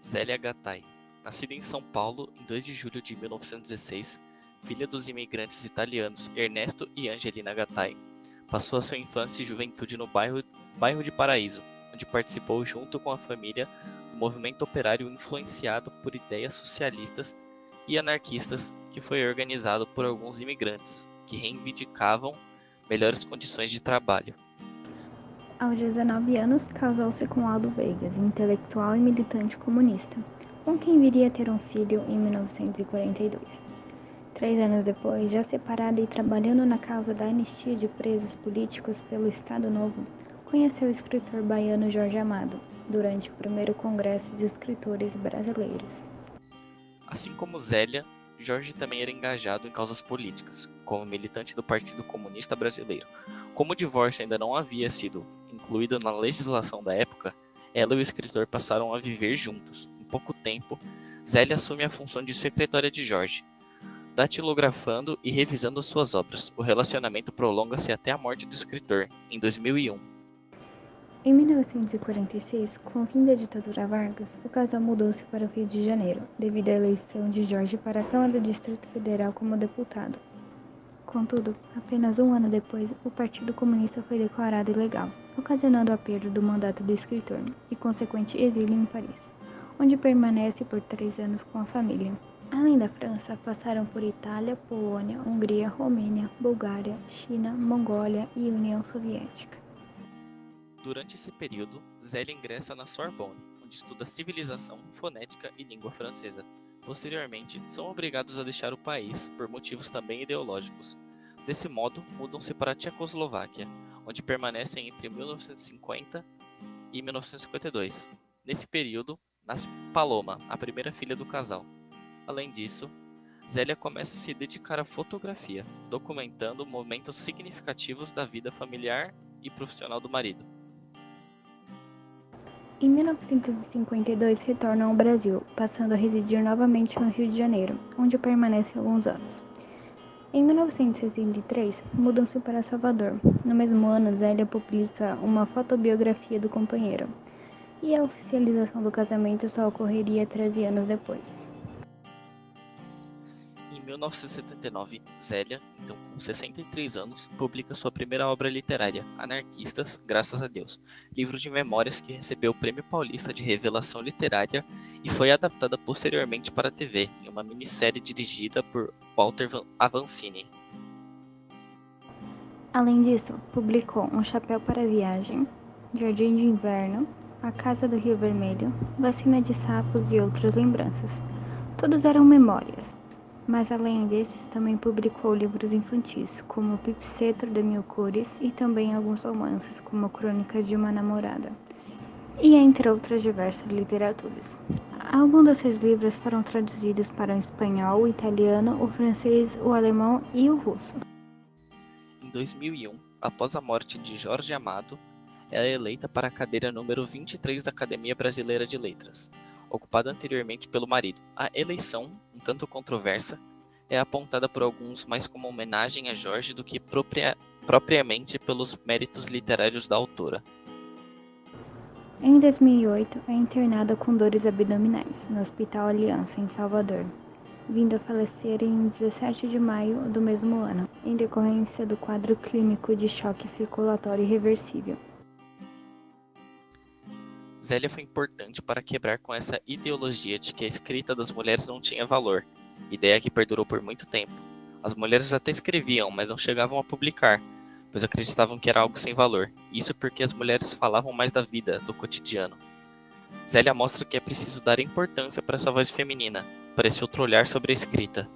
Zélia Gattai, nascida em São Paulo em 2 de julho de 1916, filha dos imigrantes italianos Ernesto e Angelina Gattai, passou a sua infância e juventude no bairro de Paraíso, onde participou junto com a família do movimento operário influenciado por ideias socialistas e anarquistas que foi organizado por alguns imigrantes, que reivindicavam melhores condições de trabalho. Aos 19 anos, casou-se com Aldo Vegas, intelectual e militante comunista, com quem viria a ter um filho em 1942. 3 anos depois, já separada e trabalhando na causa da anistia de presos políticos pelo Estado Novo, conheceu o escritor baiano Jorge Amado, durante o primeiro Congresso de Escritores Brasileiros. Assim como Zélia, Jorge também era engajado em causas políticas, como militante do Partido Comunista Brasileiro. Como o divórcio ainda não havia sido incluído na legislação da época, ela e o escritor passaram a viver juntos. Em pouco tempo, Zélia assume a função de secretária de Jorge, datilografando e revisando suas obras. O relacionamento prolonga-se até a morte do escritor, em 2001. Em 1946, com o fim da ditadura Vargas, o casal mudou-se para o Rio de Janeiro, devido à eleição de Jorge para a Câmara do Distrito Federal como deputado. Contudo, apenas um ano depois, o Partido Comunista foi declarado ilegal, ocasionando a perda do mandato do escritor e consequente exílio em Paris, onde permanece por 3 anos com a família. Além da França, passaram por Itália, Polônia, Hungria, Romênia, Bulgária, China, Mongólia e União Soviética. Durante esse período, Zélia ingressa na Sorbonne, onde estuda civilização, fonética e língua francesa. Posteriormente, são obrigados a deixar o país por motivos também ideológicos. Desse modo, mudam-se para a Tchecoslováquia, onde permanecem entre 1950 e 1952. Nesse período, nasce Paloma, a primeira filha do casal. Além disso, Zélia começa a se dedicar à fotografia, documentando momentos significativos da vida familiar e profissional do marido. Em 1952, retorna ao Brasil, passando a residir novamente no Rio de Janeiro, onde permanece alguns anos. Em 1963, mudam-se para Salvador. No mesmo ano, Zélia publica uma fotobiografia do companheiro, e a oficialização do casamento só ocorreria 13 anos depois. Em 1979, Zélia, então com 63 anos, publica sua primeira obra literária, Anarquistas, Graças a Deus, livro de memórias que recebeu o Prêmio Paulista de Revelação Literária e foi adaptada posteriormente para a TV, em uma minissérie dirigida por Walter Avancini. Além disso, publicou Um Chapéu para a Viagem, Jardim de Inverno, A Casa do Rio Vermelho, Vacina de Sapos e outras lembranças. Todos eram memórias. Mas além desses, também publicou livros infantis, como Pipsetro de Mil Cores e também alguns romances, como Crônicas de uma Namorada, e entre outras diversas literaturas. Alguns desses livros foram traduzidos para o espanhol, o italiano, o francês, o alemão e o russo. Em 2001, após a morte de Jorge Amado, ela é eleita para a cadeira número 23 da Academia Brasileira de Letras, ocupada anteriormente pelo marido. A eleição, um tanto controversa, é apontada por alguns mais como homenagem a Jorge do que propriamente pelos méritos literários da autora. Em 2008, é internada com dores abdominais no Hospital Aliança, em Salvador, vindo a falecer em 17 de maio do mesmo ano, em decorrência do quadro clínico de choque circulatório irreversível. Zélia foi importante para quebrar com essa ideologia de que a escrita das mulheres não tinha valor, ideia que perdurou por muito tempo. As mulheres até escreviam, mas não chegavam a publicar, pois acreditavam que era algo sem valor, isso porque as mulheres falavam mais da vida, do cotidiano. Zélia mostra que é preciso dar importância para essa voz feminina, para esse outro olhar sobre a escrita.